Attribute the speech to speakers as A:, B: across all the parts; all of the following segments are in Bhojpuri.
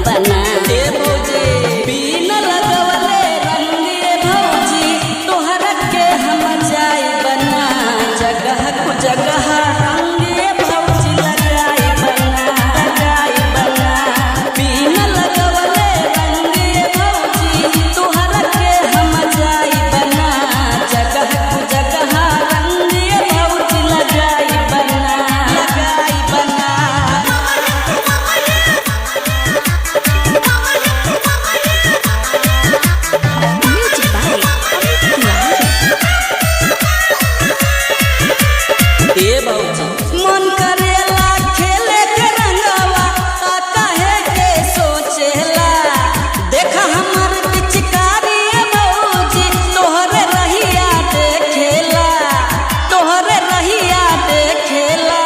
A: बना।
B: ए भौजी
A: बिना लगवले रंग ये भौजी तोहरा के हम जाई बना। जगह को जगह रंग ये भौजी लगाई बना, लगाई बना। बिना लगवले रंग ये भौजी तोहरा के हम जाई बना। जगह को जगह रंग ये भौजी लगाई बना, लगाई बना।
B: ए भौजी
A: मन करेला खेले के रंगवा ता काहे के सोचेला। देखा हमर पिचकारी भौजी तोहरे रहिया देखेला, तोहरे रहिया देखेला।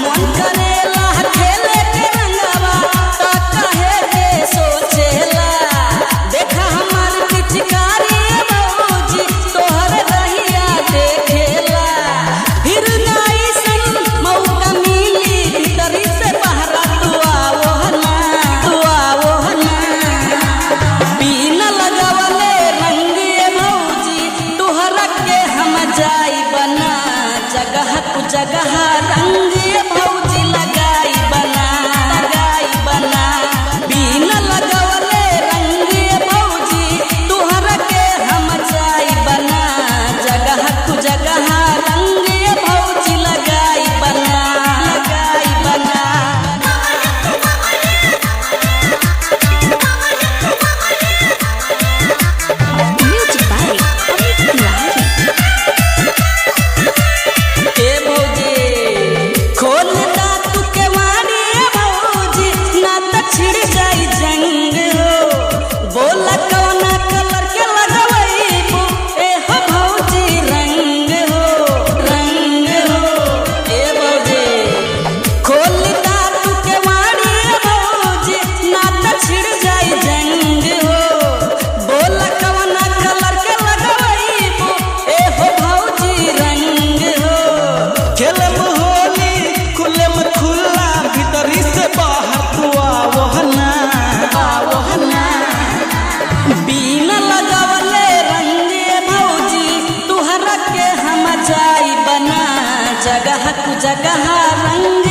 A: मन करेला खेले के रंगवा ता काहे के सोचेला। देखा हमर पिचकारी भौजी तोहरे रहिया देखेला। फिर नाई सन मौका मिली भीतरी से बहरा तू आवो ना, तू आवो ना। बिना लगवले रंग ये भौजी तोहरा के हम जाई बना। जगह को जगह रंग ये भौजी लगाई बना, लगाई बना। बिना लगवले रंग ये भौजी तोहरा के हम जाई बना। जगह को जगह रंग ये भौजी लगाई बना, लगाई बना। ए भौजी खोल दा तू के वाणी भौजी ना त छिड़ जाई जंग हो। बोला कौना कलर के लगवईबू ए हो भौजी रंग हो, रंग हो। ए भौजी खोल दा तू के वाणी भौजी ना त छिड़ जाई जंग हो। बोला कौना कलर के लगवईबू ए हो भौजी रंग हो।
B: खेलम होली खुलेम खुला भीतरी से बाहर तू आवो ना, आवो ना।
A: बिना लगवले रंग ये भौजी तोहरा के हम जाई बना। जगह को जगह रंग